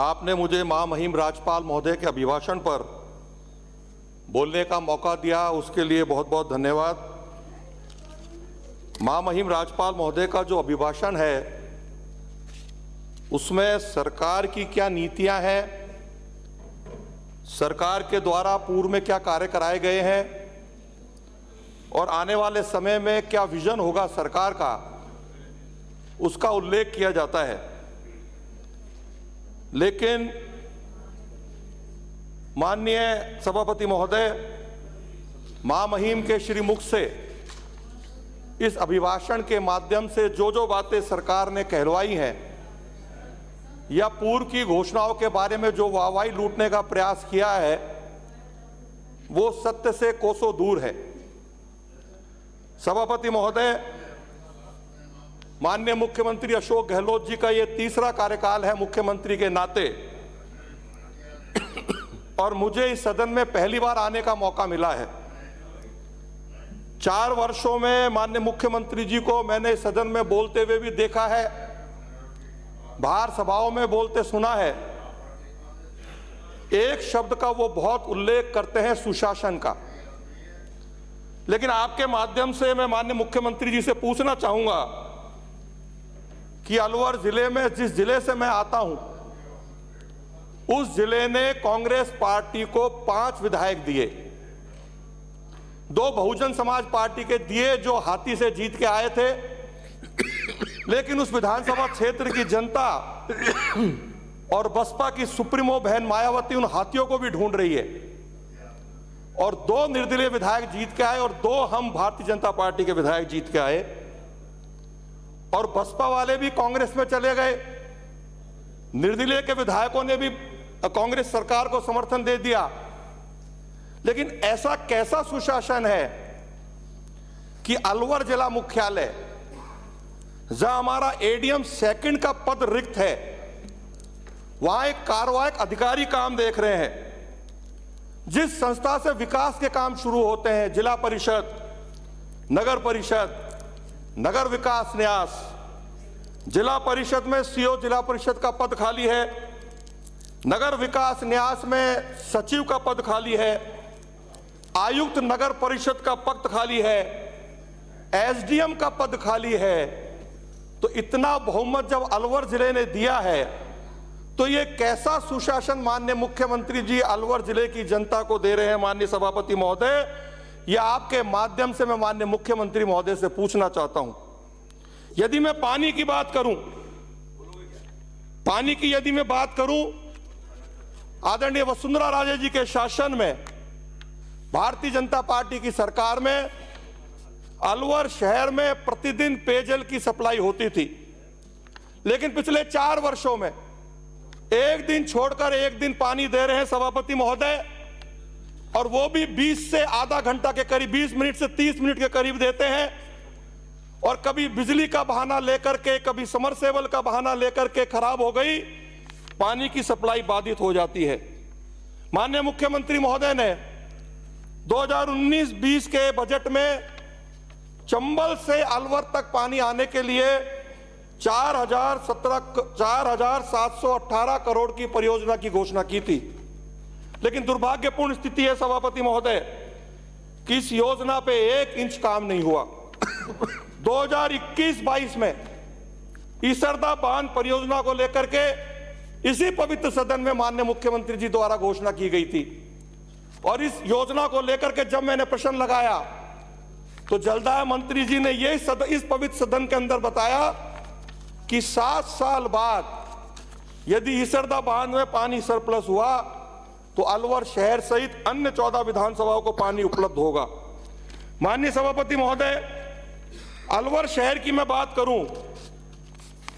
आपने मुझे महामहिम राज्यपाल महोदय के अभिभाषण पर बोलने का मौका दिया, उसके लिए बहुत बहुत धन्यवाद। महामहिम राज्यपाल महोदय का जो अभिभाषण है उसमें सरकार की क्या नीतियां हैं, सरकार के द्वारा पूर्व में क्या कार्य कराए गए हैं और आने वाले समय में क्या विजन होगा सरकार का, उसका उल्लेख किया जाता है। लेकिन माननीय सभापति महोदय, महामहिम के श्री मुख से इस अभिभाषण के माध्यम से जो बातें सरकार ने कहलवाई हैं या पूर्व की घोषणाओं के बारे में जो वाहवाही लूटने का प्रयास किया है, वो सत्य से कोसों दूर है। सभापति महोदय, माननीय मुख्यमंत्री अशोक गहलोत जी का ये तीसरा कार्यकाल है मुख्यमंत्री के नाते, और मुझे इस सदन में पहली बार आने का मौका मिला है। 4 वर्षों में माननीय मुख्यमंत्री जी को मैंने इस सदन में बोलते हुए भी देखा है, बाहर सभाओं में बोलते सुना है। एक शब्द का वो बहुत उल्लेख करते हैं, सुशासन का। लेकिन आपके माध्यम से मैं माननीय मुख्यमंत्री जी से पूछना चाहूंगा कि अलवर जिले में, जिस जिले से मैं आता हूं, उस जिले ने कांग्रेस पार्टी को 5 विधायक दिए। 2 बहुजन समाज पार्टी के दिए जो हाथी से जीत के आए थे, लेकिन उस विधानसभा क्षेत्र की जनता और बसपा की सुप्रीमो बहन मायावती उन हाथियों को भी ढूंढ रही है, और 2 निर्दलीय विधायक जीत के आए और 2 हम भारतीय जनता पार्टी के विधायक जीत के आए, और बसपा वाले भी कांग्रेस में चले गए। निर्दलीय के विधायकों ने भी कांग्रेस सरकार को समर्थन दे दिया। लेकिन ऐसा कैसा सुशासन है कि अलवर जिला मुख्यालय, जहां हमारा एडीएम सेकंड का पद रिक्त है, वहां एक कार्यवाहक अधिकारी काम देख रहे हैं। जिस संस्था से विकास के काम शुरू होते हैं, जिला परिषद, नगर परिषद, नगर विकास न्यास, जिला परिषद में सीओ जिला परिषद का पद खाली है, नगर विकास न्यास में सचिव का पद खाली है, आयुक्त नगर परिषद का पद खाली है, एसडीएम का पद खाली है। तो इतना बहुमत जब अलवर जिले ने दिया है, तो ये कैसा सुशासन माननीय मुख्यमंत्री जी अलवर जिले की जनता को दे रहे हैं। माननीय सभापति महोदय, या आपके माध्यम से मैं माननीय मुख्यमंत्री महोदय से पूछना चाहता हूं, यदि मैं पानी की बात करूं, पानी की यदि मैं बात करूं, आदरणीय वसुंधरा राजे जी के शासन में, भारतीय जनता पार्टी की सरकार में अलवर शहर में प्रतिदिन पेयजल की सप्लाई होती थी। लेकिन पिछले 4 वर्षों में एक दिन छोड़कर एक दिन पानी दे रहे हैं सभापति महोदय, और वो भी 20 से आधा घंटा के करीब, 20 मिनट से 30 मिनट के करीब देते हैं। और कभी बिजली का बहाना लेकर के, कभी समरसेबल का बहाना लेकर के खराब हो गई, पानी की सप्लाई बाधित हो जाती है। माननीय मुख्यमंत्री महोदय ने 2019-20 के बजट में चंबल से अलवर तक पानी आने के लिए 4,718 करोड़ की परियोजना की घोषणा की थी। लेकिन दुर्भाग्यपूर्ण स्थिति है सभापति महोदय कि इस योजना पे 1 इंच काम नहीं हुआ। 2021-22 में ईसरदा बांध परियोजना को लेकर के इसी पवित्र सदन में माननीय मुख्यमंत्री जी द्वारा घोषणा की गई थी, और इस योजना को लेकर के जब मैंने प्रश्न लगाया तो जलदाय मंत्री जी ने इस पवित्र सदन के अंदर बताया कि 7 साल बाद यदि ईसरदा बांध में पानी सरप्लस हुआ तो अलवर शहर सहित अन्य 14 विधानसभाओं को पानी उपलब्ध होगा। माननीय सभापति महोदय, अलवर शहर की मैं बात करूं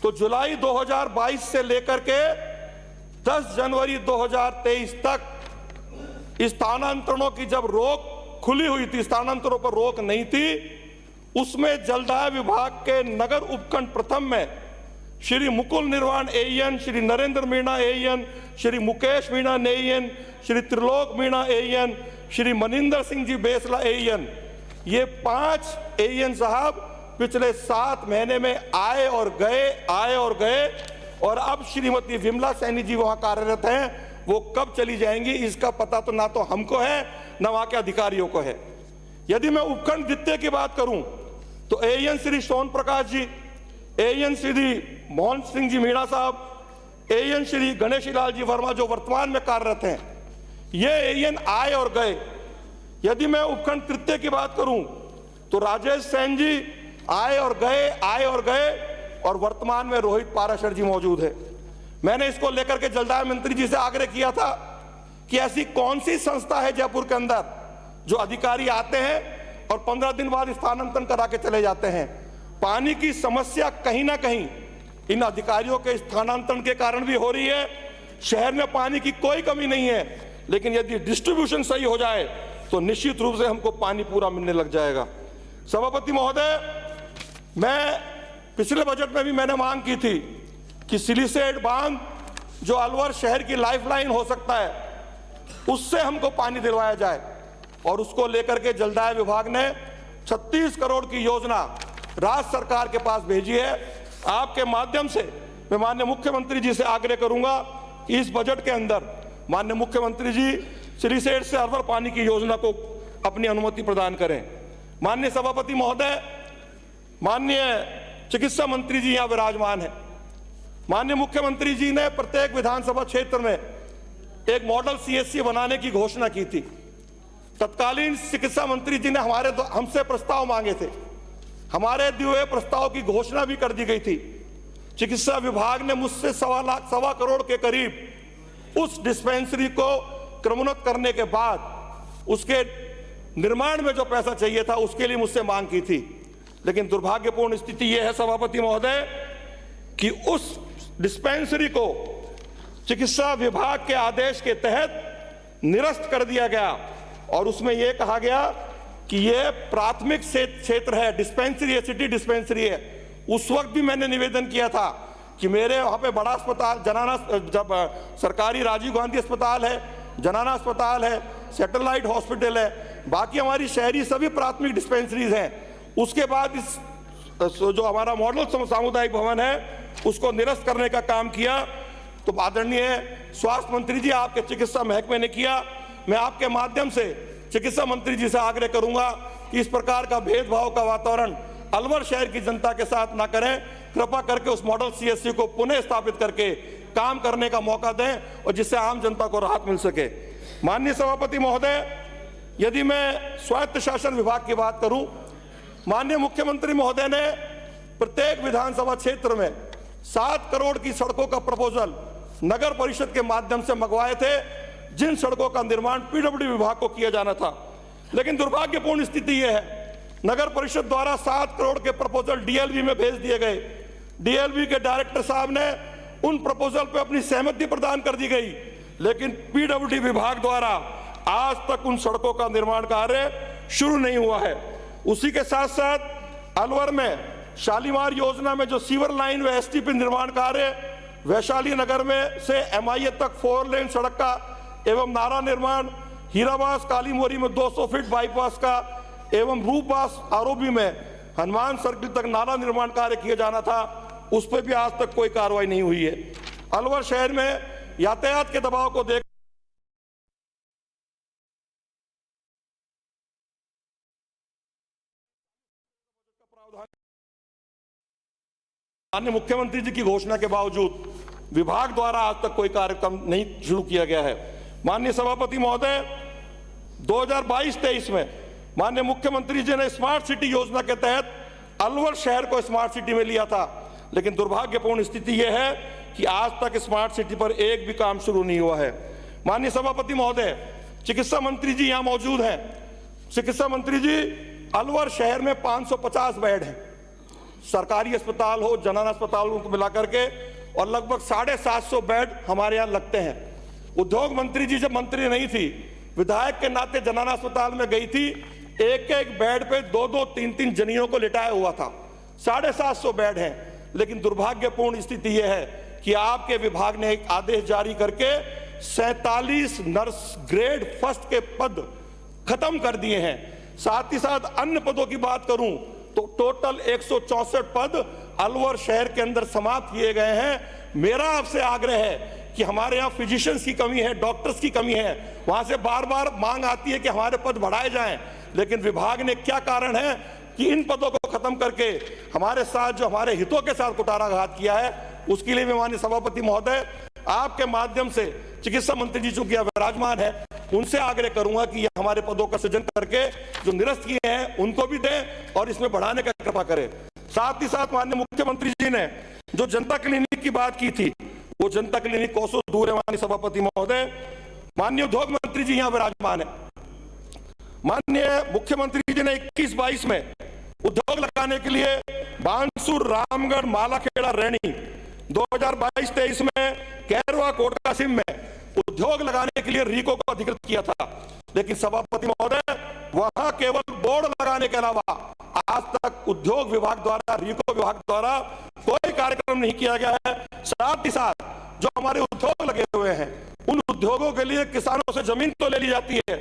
तो जुलाई 2022 से लेकर के 10 जनवरी 2023 तक स्थानांतरणों की जब रोक खुली हुई थी, स्थानांतरों पर रोक नहीं थी, उसमें जलदाय विभाग के नगर उपखंड प्रथम में Shri Mukul Nirwan AEN, Shri Narendra Meena AEN, Shri Mukesh Meena AEN, Shri Trilok Meena AEN, Shri Maninder Singh ji Besla AEN, ये 5 एईएन साहब पिछले 7 महीने में आए और गए, और अब श्रीमती विमला सैनी जी वहां कार्यरत हैं। वो कब चली जाएंगी इसका पता तो ना तो हमको है ना वहां के अधिकारियों को है। यदि मैं उपखंड द्वितीय की बात करूं तो एएन श्री सोन प्रकाश जी, एएन श्री मोहन सिंह जी मीणा साहब, एएन श्री गणेश लाल जी वर्मा जो वर्तमान में कार्यरत हैं, ये एएन आए और गए। यदि मैं उपखंड तृतीय की बात करूं तो राजेश सेन जी आए और गए और वर्तमान में रोहित पाराशर जी मौजूद है। मैंने इसको लेकर के जलदाय मंत्री जी से आग्रह किया था कि ऐसी कौन सी संस्था है जयपुर के अंदर जो अधिकारी आते हैं और 15 दिन बाद स्थानांतरण करा के चले जाते हैं। पानी की समस्या कहीं ना कहीं इन अधिकारियों के स्थानांतरण के कारण भी हो रही है। शहर में पानी की कोई कमी नहीं है, लेकिन यदि डिस्ट्रीब्यूशन सही हो जाए तो निश्चित रूप से हमको पानी पूरा मिलने लग जाएगा। सभापति महोदय, मैं पिछले बजट में भी मैंने मांग की थी कि सिलीसेट बांध जो अलवर शहर की लाइफलाइन हो सकता है उससे हमको पानी दिलवाया जाए, और उसको लेकर के जलदाय विभाग ने 36 करोड़ की योजना राज्य सरकार के पास भेजी है। आपके माध्यम से मैं माननीय मुख्यमंत्री जी से आग्रह करूंगा कि इस बजट के अंदर माननीय मुख्यमंत्री जी सिलीसेट से अलवर पानी की योजना को अपनी अनुमति प्रदान करें। माननीय सभापति महोदय, माननीय चिकित्सा मंत्री जी यहां विराजमान है। माननीय मुख्यमंत्री जी ने प्रत्येक विधानसभा क्षेत्र में एक मॉडल सीएचसी बनाने की घोषणा की थी। तत्कालीन चिकित्सा मंत्री जी ने हमसे प्रस्ताव मांगे थे। हमारे दिए हुए प्रस्ताव की घोषणा भी कर दी गई थी। चिकित्सा विभाग ने मुझसे सवा करोड़ के करीब उस डिस्पेंसरी को क्रमोन्नत करने के बाद उसके निर्माण में जो पैसा चाहिए था उसके लिए मुझसे मांग की थी। लेकिन दुर्भाग्यपूर्ण स्थिति यह है सभापति महोदय कि उस डिस्पेंसरी को चिकित्सा विभाग के आदेश के तहत निरस्त कर दिया गया और उसमें यह कहा गया कि यह प्राथमिक क्षेत्र है, डिस्पेंसरी है, सिटी डिस्पेंसरी है। उस वक्त भी मैंने निवेदन किया था कि मेरे वहां पे बड़ा अस्पताल जनाना, जब सरकारी राजीव गांधी अस्पताल है, जनाना अस्पताल है, सैटेलाइट हॉस्पिटल है, बाकी हमारी शहरी सभी प्राथमिक डिस्पेंसरीज हैं। उसके बाद इस जो हमारा मॉडल सामुदायिक भवन है उसको निरस्त करने का काम किया। तो आदरणीय स्वास्थ्य मंत्री जी, आपके चिकित्सा महकमे ने किया। मैं आपके माध्यम से चिकित्सा मंत्री जी से आग्रह करूंगा कि इस प्रकार का भेदभाव का वातावरण अलवर शहर की जनता के साथ ना करें। कृपा करके उस मॉडल सीएचसी को पुनः स्थापित करके काम करने का मौका दें और जिससे आम जनता को राहत मिल सके। माननीय सभापति महोदय, यदि मैं स्वायत्त शासन विभाग की बात करूं, माननीय मुख्यमंत्री महोदय ने प्रत्येक विधानसभा क्षेत्र में 7 करोड़ की सड़कों का प्रपोजल नगर परिषद के माध्यम से मंगवाए थे, जिन सड़कों का निर्माण पीडब्ल्यूडी विभाग को किया जाना था। लेकिन दुर्भाग्यपूर्ण स्थिति यह है, नगर परिषद द्वारा 7 करोड़ के प्रपोजल डीएलवी में भेज दिए गए। डीएलवी के डायरेक्टर साहब ने उन प्रपोजल पर अपनी सहमति प्रदान कर दी गई, लेकिन पीडब्ल्यूडी विभाग द्वारा आज तक उन सड़कों का निर्माण कार्य शुरू नहीं हुआ है। उसी के साथ साथ अलवर में शालीमार योजना में जो सीवर लाइन व एसटीपी निर्माण कार्य, वैशाली नगर में से एमआईए तक 4 लेन सड़क का एवं नारा निर्माण, हीरावास काली मोरी में 200 फीट बाईपास का एवं रूपवास आरोबी में हनुमान सर्किल तक नाला निर्माण कार्य किया जाना था, उस पर भी आज तक कोई कार्रवाई नहीं हुई है। अलवर शहर में यातायात के दबाव को देख माननीय मुख्यमंत्री जी की घोषणा के बावजूद विभाग द्वारा आज तक कोई कार्यक्रम नहीं शुरू किया गया है। माननीय सभापति महोदय, 2022-23 में माननीय मुख्यमंत्री जी ने स्मार्ट सिटी योजना के तहत अलवर शहर को स्मार्ट सिटी में लिया था, लेकिन दुर्भाग्यपूर्ण स्थिति यह है कि आज तक स्मार्ट सिटी पर एक भी काम शुरू नहीं हुआ है। माननीय सभापति महोदय, चिकित्सा मंत्री जी यहाँ मौजूद हैं। चिकित्सा मंत्री जी, अलवर शहर में 550 बेड हैं, सरकारी अस्पताल हो, जनरल अस्पताल को मिलाकर के, और लगभग 750 बेड हमारे यहाँ लगते हैं। उद्योग मंत्री जी जब मंत्री नहीं थी, विधायक के नाते जनरल अस्पताल में गई थी, एक एक बेड पे 2-2, 3-3 जनियों को लिटाया हुआ था। 750 बेड हैं, लेकिन दुर्भाग्यपूर्ण स्थिति यह है कि आपके विभाग ने एक आदेश जारी करके 47 नर्स ग्रेड फर्स्ट के पद खत्म कर दिए हैं। साथ ही साथ अन्य पदों की बात करूं तो टोटल 164 पद अलवर शहर के अंदर समाप्त किए गए हैं, मेरा आपसे आग्रह है कि हमारे यहाँ फिजिशियंस की कमी है, डॉक्टर्स की कमी है, वहां से बार बार मांग आती है कि हमारे पद बढ़ाए जाएं, लेकिन विभाग ने क्या कारण है कि इन पदों को खत्म करके हमारे साथ जो हमारे हितों के साथ कुठाराघात किया है, उसके लिए मैं माननीय सभापति महोदय आपके माध्यम से चिकित्सा मंत्री जी चूंकि विराजमान है, उनसे आग्रह करूंगा कि ये हमारे पदों का सृजन करके जो निरस्त किए हैं उनको भी दें और इसमें बढ़ाने का कृपा करें। साथ ही साथ माननीय मुख्यमंत्री जी ने जो जनता क्लिनिक की बात की थी, वो जनता क्लिनिक कोसों दूर है माननीय सभापति महोदय। माननीय उद्योग मंत्री जी यहाँ विराजमान है। माननीय मुख्यमंत्री जी ने 21-22 में उद्योग लगाने के लिए बानसूर, रामगढ़, मालाखेड़ा, रैनी, 2022-23 में कैरवा, कोटकासिम में उद्योग लगाने के लिए रीको को अधिकृत किया था, लेकिन सभापति महोदय वहां केवल बोर्ड लगाने के अलावा आज तक उद्योग विभाग द्वारा, रीको विभाग द्वारा कोई कार्यक्रम नहीं किया गया है। साथ ही साथ जो हमारे उद्योग लगे हुए हैं, उन उद्योगों के लिए किसानों से जमीन तो ले ली जाती है,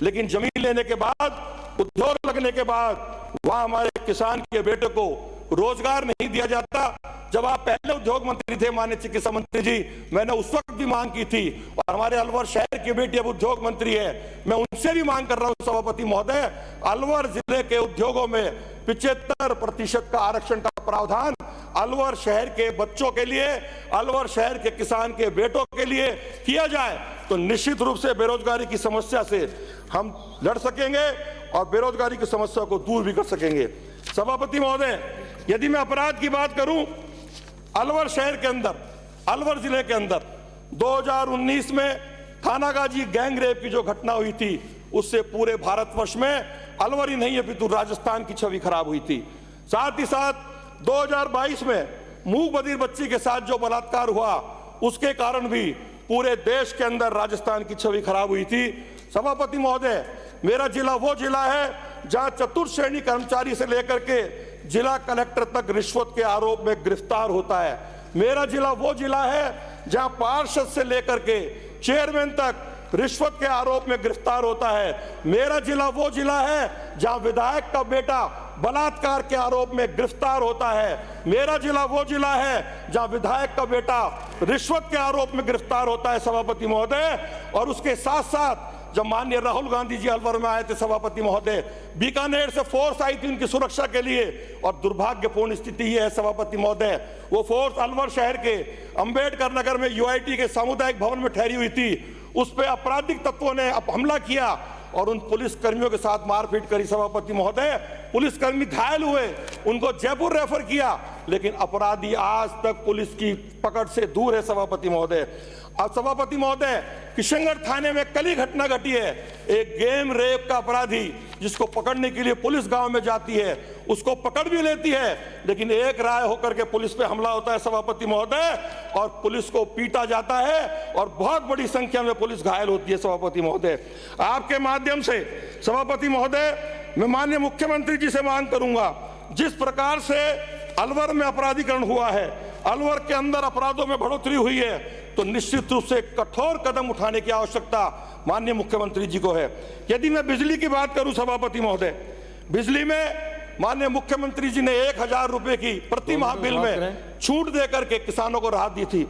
लेकिन जमीन लेने के बाद, उद्योग लगने के बाद वहां हमारे किसान के बेटे को रोजगार नहीं दिया जाता। जब आप पहले उद्योग मंत्री थे माननीय चिकित्सा मंत्री जी, मैंने उस वक्त भी मांग की थी, और हमारे अलवर शहर की बेटी अब उद्योग मंत्री है, मैं उनसे भी मांग कर रहा हूं सभापति महोदय, अलवर जिले के उद्योगों में 75% का आरक्षण का प्रावधान अलवर शहर के बच्चों के लिए, अलवर शहर के किसान के बेटों के लिए किया जाए, तो निश्चित रूप से बेरोजगारी की समस्या से हम लड़ सकेंगे और बेरोजगारी की समस्या को दूर भी कर सकेंगे। सभापति महोदय, यदि मैं अपराध की बात करूं, अलवर शहर के अंदर, अलवर जिले के अंदर 2019 में थानागाजी गैंग रेप की जो घटना हुई थी, उससे पूरे भारतवर्ष में अलवर ही नहीं है अपितु राजस्थान की छवि खराब हुई थी। साथ ही साथ 2022 में मूक बधिर बच्ची के साथ जो बलात्कार हुआ, उसके कारण भी पूरे देश के अंदर राजस्थान की छवि खराब हुई थी। सभापति महोदय, मेरा जिला वो जिला है जहां चतुर्थ श्रेणी कर्मचारी से लेकर के जिला कलेक्टर तक रिश्वत के आरोप में गिरफ्तार होता है। मेरा जिला वो जिला है जहां पार्षद से लेकर के चेयरमैन तक रिश्वत के आरोप में गिरफ्तार होता है। मेरा जिला वो जिला है जहां विधायक का बेटा बलात्कार के आरोप में गिरफ्तार होता है। मेरा जिला वो जिला है जहां विधायक का बेटा रिश्वत के आरोप में गिरफ्तार होता है सभापति महोदय। और उसके साथ साथ जब माननीय राहुल गांधी जी अलवर में आए थे सभापति महोदय, बीकानेर से फोर्स आई थी उनकी सुरक्षा के लिए, और दुर्भाग्यपूर्ण स्थिति ये है सभापति महोदय, वो फोर्स अलवर शहर के अंबेडकर नगर में यूआईटी के सामुदायिक भवन में ठहरी हुई थी। उस पर आपराधिक तत्वों ने हमला किया और उन पुलिस कर्मियों के साथ मारपीट करी सभापति महोदय। पुलिसकर्मी घायल हुए, उनको जयपुर रेफर किया, लेकिन अपराधी आज तक पुलिस की पकड़ से दूर है सभापति महोदय। अब सभापति महोदय, किशनगढ़ थाने में कल ही घटना घटी है, एक गेम रेप का अपराधी जिसको पकड़ने के लिए पुलिस गांव में जाती है, उसको पकड़ भी लेती है, लेकिन एक राय होकर के पुलिस पे हमला होता है सभापति महोदय, और पुलिस को पीटा जाता है और बहुत बड़ी संख्या में पुलिस घायल होती है सभापति महोदय। आपके माध्यम से सभापति महोदय, मैं माननीय मुख्यमंत्री जी से मांग करूंगा, जिस प्रकार से अलवर में अपराधीकरण हुआ है, अलवर के अंदर अपराधों में बढ़ोतरी हुई है, तो निश्चित रूप से कठोर कदम उठाने की आवश्यकता माननीय मुख्यमंत्री जी को है। यदि मैं बिजली की बात करूं सभापति महोदय, बिजली में माननीय मुख्यमंत्री जी ने 1000 रुपए की प्रति माह बिल में छूट देकर के किसानों को राहत दी थी।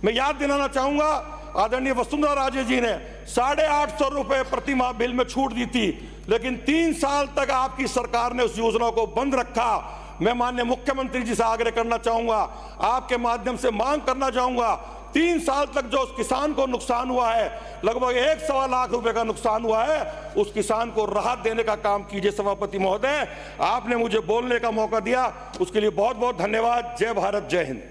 मैं याद दिलाना चाहूंगा, आदरणीय वसुंधरा राजे जी ने 850 रुपए प्रति माह बिल में छूट दी थी, लेकिन 3 साल तक आपकी सरकार ने उस योजना को बंद रखा। मैं माननीय मुख्यमंत्री जी से आग्रह करना चाहूंगा, आपके माध्यम से मांग करना चाहूंगा, 3 साल तक जो उस किसान को नुकसान हुआ है, लगभग 1.25 लाख रुपए का नुकसान हुआ है, उस किसान को राहत देने का काम कीजिए सभापति महोदय। आपने मुझे बोलने का मौका दिया, उसके लिए बहुत बहुत धन्यवाद। जय भारत, जय हिंद।